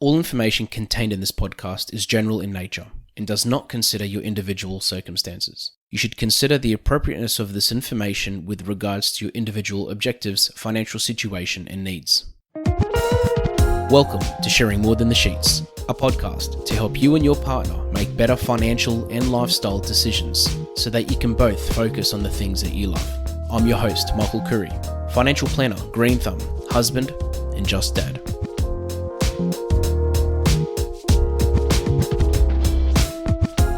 All information contained in this podcast is general in nature and does not consider your individual circumstances. You should consider the appropriateness of this information with regards to your individual objectives, financial situation, and needs. Welcome to Sharing More Than the Sheets, a podcast to help you and your partner make better financial and lifestyle decisions so that you can both focus on the things that you love. I'm your host, Michael Khouri, financial planner, green thumb, husband, and just dad.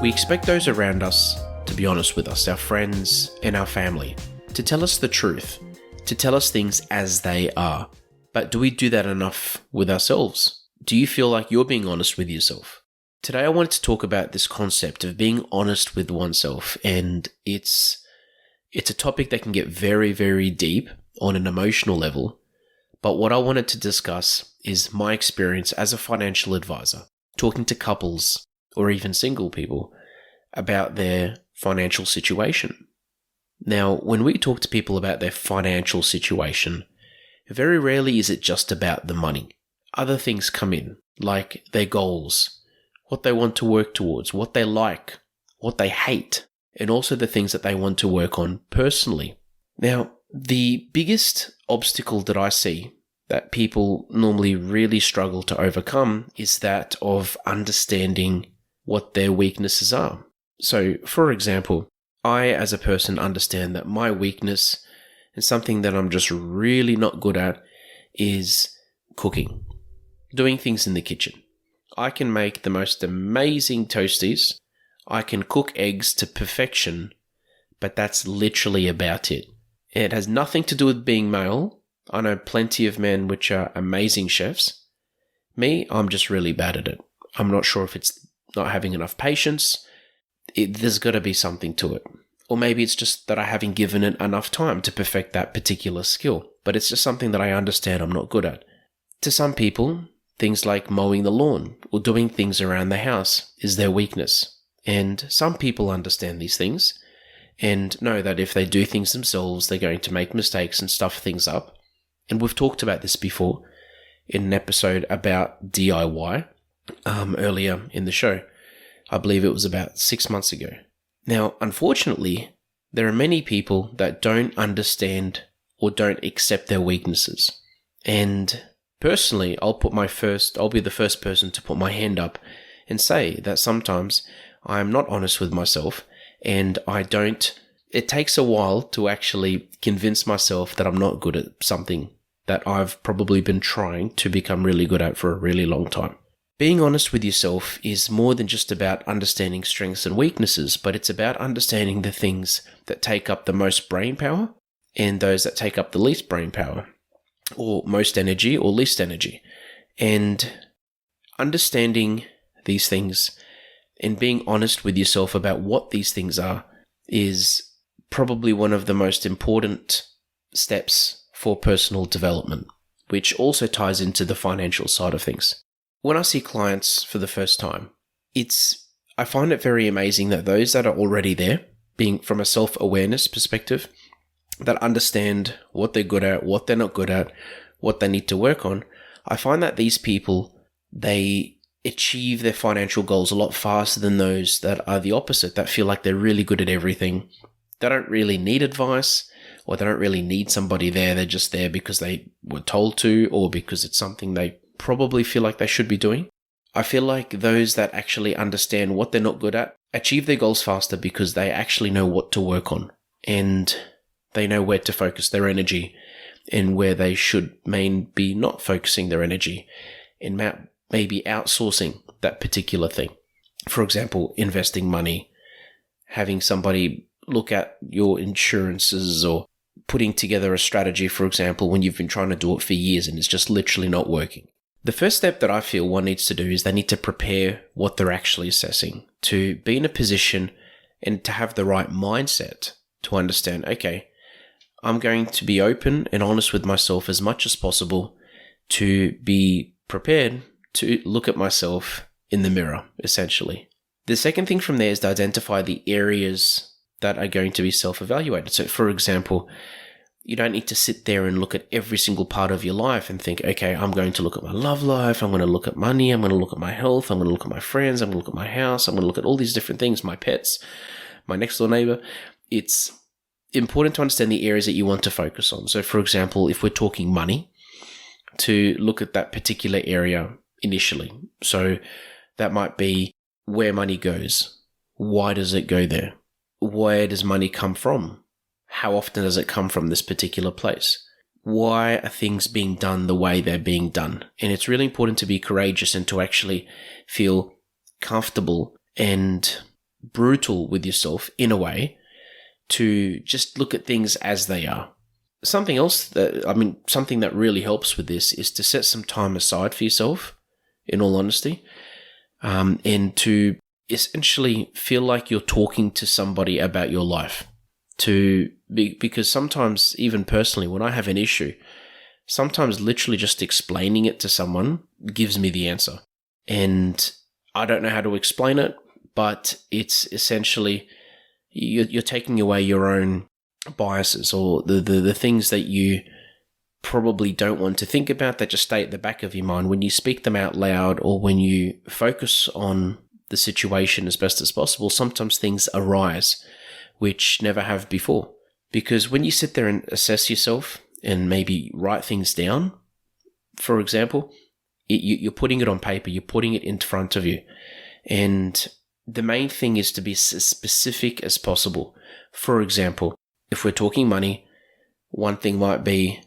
We expect those around us to be honest with us, our friends and our family, to tell us the truth, to tell us things as they are. But do we do that enough with ourselves? Do you feel like you're being honest with yourself? Today I wanted to talk about this concept of being honest with oneself, and it's a topic that can get very, very deep on an emotional level. But what I wanted to discuss is my experience as a financial advisor, talking to couples or even single people about their financial situation. Now, when we talk to people about their financial situation, very rarely is it just about the money. Other things come in, like their goals, what they want to work towards, what they like, what they hate, and also the things that they want to work on personally. Now, the biggest obstacle that I see that people normally really struggle to overcome is that of understanding what their weaknesses are. So, for example, I as a person understand that my weakness and something that I'm just really not good at is cooking, doing things in the kitchen. I can make the most amazing toasties. I can cook eggs to perfection, but that's literally about it. It has nothing to do with being male. I know plenty of men which are amazing chefs. Me, I'm just really bad at it. I'm not sure if it's not having enough patience. There's got to be something to it. Or maybe it's just that I haven't given it enough time to perfect that particular skill. But it's just something that I understand I'm not good at. To some people, things like mowing the lawn or doing things around the house is their weakness. And some people understand these things and know that if they do things themselves, they're going to make mistakes and stuff things up. And we've talked about this before in an episode about DIY earlier in the show. I believe it was about 6 months ago. Now, unfortunately, there are many people that don't understand or don't accept their weaknesses. And personally, I'll be the first person to put my hand up and say that sometimes I'm not honest with myself and it takes a while to actually convince myself that I'm not good at something that I've probably been trying to become really good at for a really long time. Being honest with yourself is more than just about understanding strengths and weaknesses, but it's about understanding the things that take up the most brain power and those that take up the least brain power, or most energy or least energy. And understanding these things and being honest with yourself about what these things are is probably one of the most important steps for personal development, which also ties into the financial side of things. When I see clients for the first time, I find it very amazing that those that are already there, being from a self-awareness perspective, that understand what they're good at, what they're not good at, what they need to work on, I find that these people, they achieve their financial goals a lot faster than those that are the opposite, that feel like they're really good at everything. They don't really need advice, or they don't really need somebody there. They're just there because they were told to, or because it's something they probably feel like they should be doing. I feel like those that actually understand what they're not good at achieve their goals faster because they actually know what to work on and they know where to focus their energy and where they should be not focusing their energy and maybe outsourcing that particular thing. For example, investing money, having somebody look at your insurances, or putting together a strategy, for example, when you've been trying to do it for years and it's just literally not working. The first step that I feel one needs to do is they need to prepare what they're actually assessing, to be in a position and to have the right mindset to understand, okay, I'm going to be open and honest with myself as much as possible, to be prepared to look at myself in the mirror, essentially. The second thing from there is to identify the areas that are going to be self-evaluated. So, for example, You don't need to sit there and look at every single part of your life and think, okay, I'm going to look at my love life, I'm going to look at money, I'm going to look at my health, I'm going to look at my friends, I'm going to look at my house, I'm going to look at all these different things, my pets, my next door neighbor. It's important to understand the areas that you want to focus on. So for example, if we're talking money, to look at that particular area initially. So that might be where money goes. Why does it go there? Where does money come from? How often does it come from this particular place? Why are things being done the way they're being done? And it's really important to be courageous and to actually feel comfortable and brutal with yourself in a way to just look at things as they are. Something that really helps with this is to set some time aside for yourself, in all honesty, and to essentially feel like you're talking to somebody about your life. Because sometimes, even personally, when I have an issue, sometimes literally just explaining it to someone gives me the answer. And I don't know how to explain it, but it's essentially you're taking away your own biases or the things that you probably don't want to think about that just stay at the back of your mind. When you speak them out loud or when you focus on the situation as best as possible, sometimes things arise which never have before. Because when you sit there and assess yourself and maybe write things down, for example, you're putting it on paper, you're putting it in front of you. And the main thing is to be as specific as possible. For example, if we're talking money, one thing might be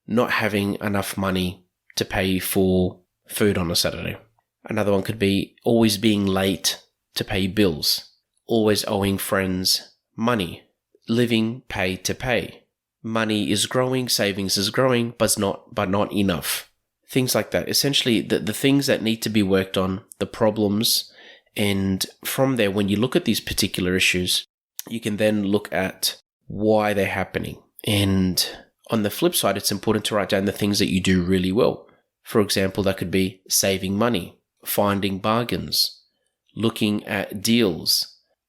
not having enough money to pay for food on a Saturday. Another one could be always being late to pay bills, always owing friends money, living pay to pay. Money is growing, savings is growing, but not enough. Things like that. Essentially, the things that need to be worked on, the problems, and from there, when you look at these particular issues, you can then look at why they're happening. And on the flip side, it's important to write down the things that you do really well. For example, that could be saving money, finding bargains, looking at deals,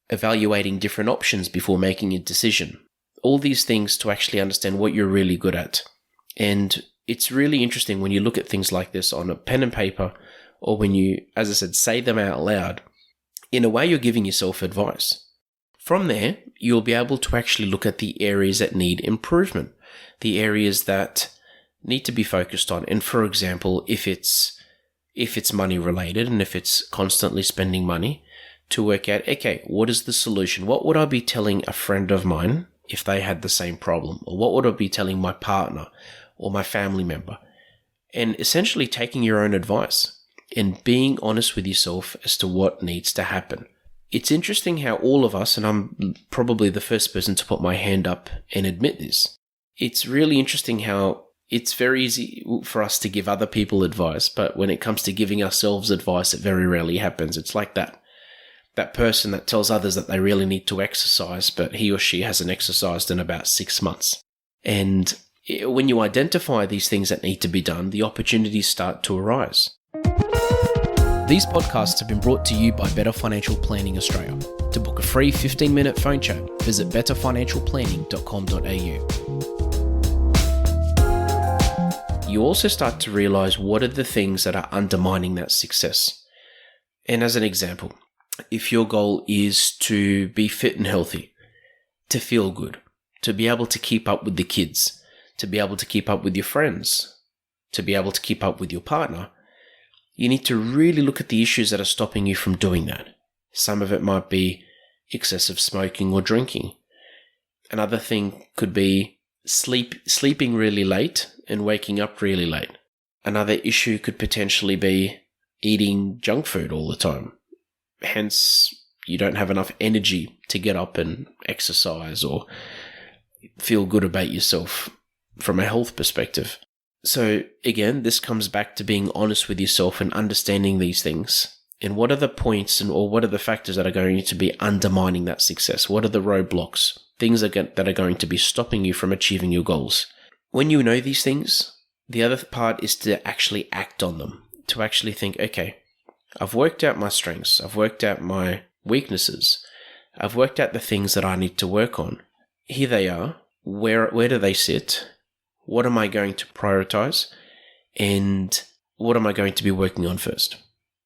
evaluating different options before making a decision. All these things to actually understand what you're really good at. And it's really interesting when you look at things like this on a pen and paper, or when you, as I said, say them out loud. In a way, you're giving yourself advice. From there, you'll be able to actually look at the areas that need improvement, the areas that need to be focused on. And for example, if it's money related and if it's constantly spending money, to work out, okay, what is the solution? What would I be telling a friend of mine if they had the same problem? Or what would I be telling my partner or my family member? And essentially taking your own advice and being honest with yourself as to what needs to happen. It's interesting how all of us, and I'm probably the first person to put my hand up and admit this, it's really interesting how it's very easy for us to give other people advice, but when it comes to giving ourselves advice, it very rarely happens. It's like that person that tells others that they really need to exercise, but he or she hasn't exercised in about 6 months. And when you identify these things that need to be done, the opportunities start to arise. These podcasts have been brought to you by Better Financial Planning Australia. To book a free 15-minute phone chat, visit betterfinancialplanning.com.au. You also start to realize what are the things that are undermining that success. And as an example, if your goal is to be fit and healthy, to feel good, to be able to keep up with the kids, to be able to keep up with your friends, to be able to keep up with your partner, you need to really look at the issues that are stopping you from doing that. Some of it might be excessive smoking or drinking. Another thing could be sleeping really late and waking up really late. Another issue could potentially be eating junk food all the time. Hence, you don't have enough energy to get up and exercise or feel good about yourself from a health perspective. So again, this comes back to being honest with yourself and understanding these things. And what are the points or what are the factors that are going to be undermining that success? What are the roadblocks? Things that are going to be stopping you from achieving your goals. When you know these things, the other part is to actually act on them. To actually think, okay, I've worked out my strengths. I've worked out my weaknesses. I've worked out the things that I need to work on. Here they are. where do they sit? What am I going to prioritize? And what am I going to be working on first?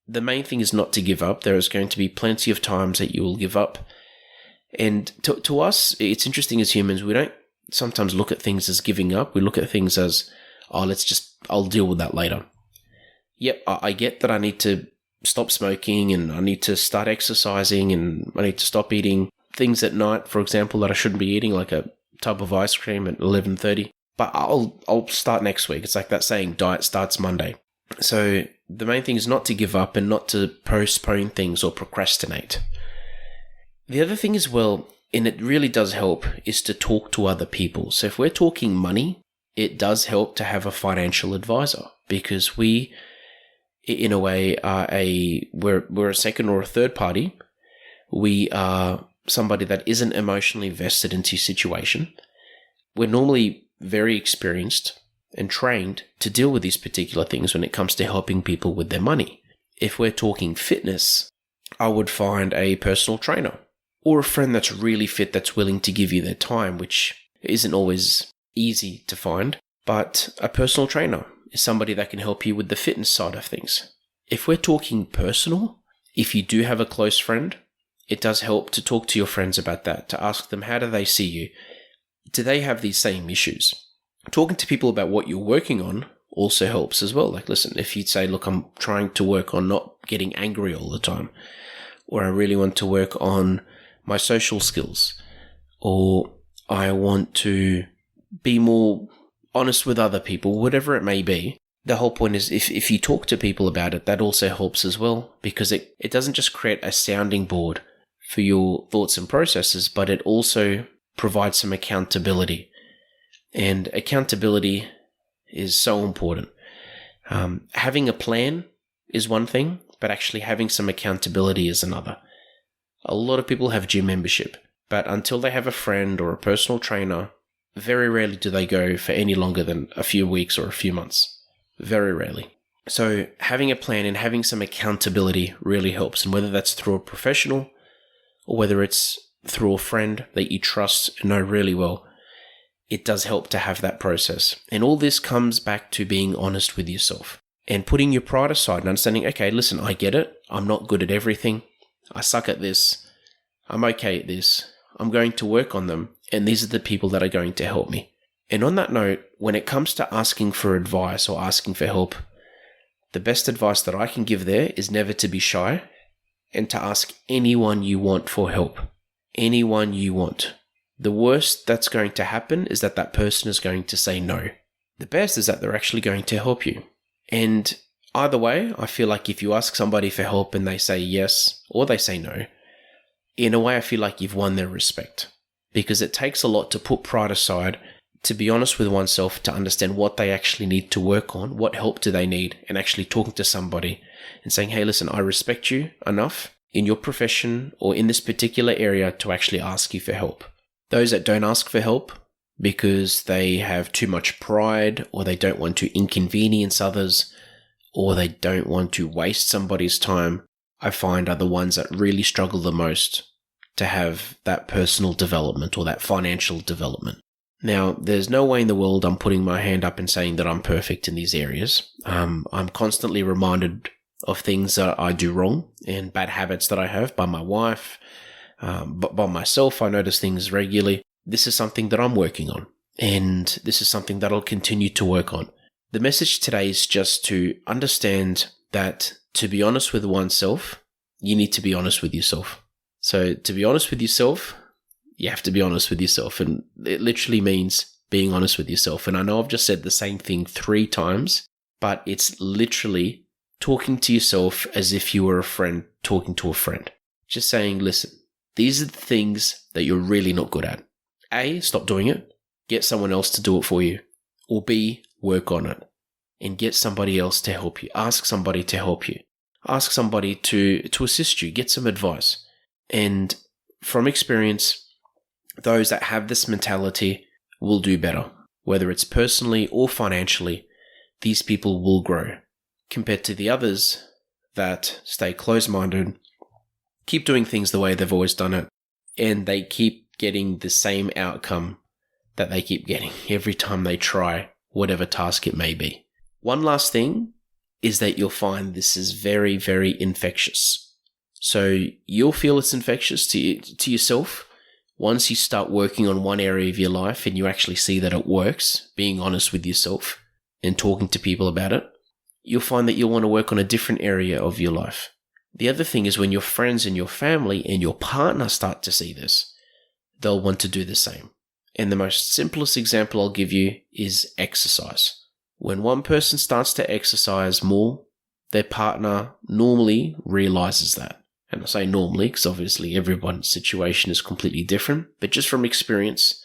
The main thing is not to give up. There is going to be plenty of times that you will give up. And to us, it's interesting as humans, we don't sometimes look at things as giving up. We look at things as, I'll deal with that later. Yep, I get that I need to stop smoking and I need to start exercising and I need to stop eating things at night, for example, that I shouldn't be eating, like a tub of ice cream at 11:30. But I'll start next week. It's like that saying, diet starts Monday. So the main thing is not to give up and not to postpone things or procrastinate. The other thing as well, and it really does help, is to talk to other people. So if we're talking money, it does help to have a financial advisor, because we, in a way, we're a second or a third party. We are somebody that isn't emotionally vested into your situation. We're normally very experienced and trained to deal with these particular things when it comes to helping people with their money. If we're talking fitness, I would find a personal trainer or a friend that's really fit, that's willing to give you their time, which isn't always easy to find. But a personal trainer is somebody that can help you with the fitness side of things. If we're talking personal, if you do have a close friend, it does help to talk to your friends about that, to ask them, how do they see you? Do they have these same issues? Talking to people about what you're working on also helps as well. Like, listen, if you'd say, look, I'm trying to work on not getting angry all the time, or I really want to work on my social skills, or I want to be more honest with other people, whatever it may be. The whole point is if you talk to people about it, that also helps as well, because it doesn't just create a sounding board for your thoughts and processes, but it also provides some accountability. And accountability is so important. Having a plan is one thing, but actually having some accountability is another. A lot of people have gym membership, but until they have a friend or a personal trainer, very rarely do they go for any longer than a few weeks or a few months. Very rarely. So having a plan and having some accountability really helps. And whether that's through a professional or whether it's through a friend that you trust and know really well, it does help to have that process. And all this comes back to being honest with yourself and putting your pride aside and understanding, okay, listen, I get it. I'm not good at everything. I suck at this. I'm okay at this. I'm going to work on them. And these are the people that are going to help me. And on that note, when it comes to asking for advice or asking for help, the best advice that I can give there is never to be shy and to ask anyone you want for help. Anyone you want. The worst that's going to happen is that person is going to say no. The best is that they're actually going to help you. And either way, I feel like if you ask somebody for help and they say yes or they say no, in a way I feel like you've won their respect. Because it takes a lot to put pride aside, to be honest with oneself, to understand what they actually need to work on, what help do they need, and actually talking to somebody and saying, hey, listen, I respect you enough in your profession or in this particular area to actually ask you for help. Those that don't ask for help because they have too much pride, or they don't want to inconvenience others, or they don't want to waste somebody's time, I find are the ones that really struggle the most to have that personal development or that financial development. Now, there's no way in the world I'm putting my hand up and saying that I'm perfect in these areas. I'm constantly reminded of things that I do wrong and bad habits that I have by my wife, but by myself. I notice things regularly. This is something that I'm working on, and this is something that I'll continue to work on. The message today is just to understand that to be honest with oneself, you need to be honest with yourself. So to be honest with yourself, you have to be honest with yourself. And it literally means being honest with yourself. And I know I've just said the same thing 3 times, but it's literally talking to yourself as if you were a friend talking to a friend. Just saying, listen, these are the things that you're really not good at. A, stop doing it. Get someone else to do it for you. Or B, work on it and get somebody else to help you. Ask somebody to help you. Ask somebody to assist you. Get some advice. And from experience, those that have this mentality will do better. Whether it's personally or financially, these people will grow. Compared to the others that stay closed-minded, keep doing things the way they've always done it, and they keep getting the same outcome that they keep getting every time they try whatever task it may be. One last thing is that you'll find this is very, very infectious. So you'll feel it's infectious to yourself once you start working on one area of your life and you actually see that it works, being honest with yourself and talking to people about it. You'll find that you'll want to work on a different area of your life. The other thing is when your friends and your family and your partner start to see this, they'll want to do the same. And the most simplest example I'll give you is exercise. When one person starts to exercise more, their partner normally realizes that. And I say normally because obviously everyone's situation is completely different. But just from experience,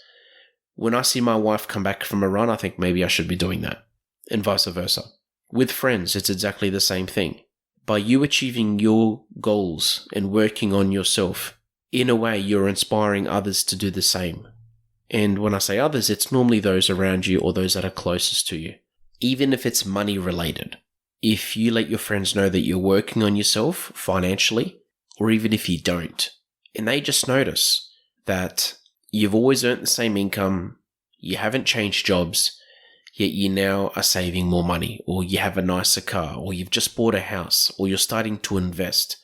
when I see my wife come back from a run, I think maybe I should be doing that. And vice versa. With friends, it's exactly the same thing. By you achieving your goals and working on yourself, in a way, you're inspiring others to do the same. And when I say others, it's normally those around you or those that are closest to you. Even if it's money related. If you let your friends know that you're working on yourself financially, or even if you don't, and they just notice that you've always earned the same income, you haven't changed jobs, yet you now are saving more money, or you have a nicer car, or you've just bought a house, or you're starting to invest,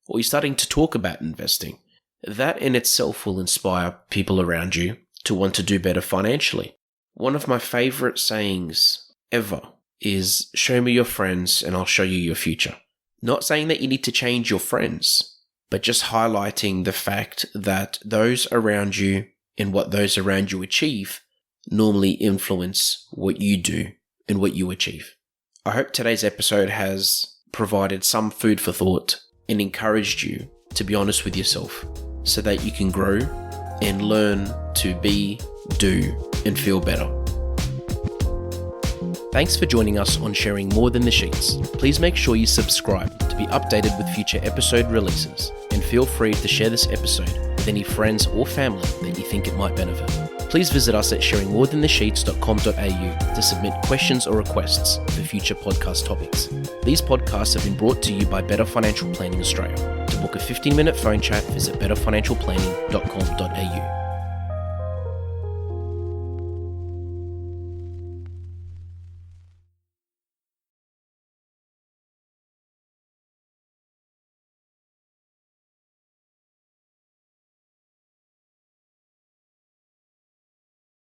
or you're starting to talk about investing. That in itself will inspire people around you to want to do better financially. One of my favorite sayings ever is, show me your friends and I'll show you your future. Not saying that you need to change your friends, but just highlighting the fact that those around you and what those around you achieve normally influence what you do and what you achieve. I hope today's episode has provided some food for thought and encouraged you to be honest with yourself so that you can grow and learn to be, do, and feel better. Thanks for joining us on Sharing More Than the Sheets. Please make sure you subscribe to be updated with future episode releases, and feel free to share this episode with any friends or family that you think it might benefit. Please visit us at sharingmorethanthesheets.com.au to submit questions or requests for future podcast topics. These podcasts have been brought to you by Better Financial Planning Australia. To book a 15-minute phone chat, visit betterfinancialplanning.com.au.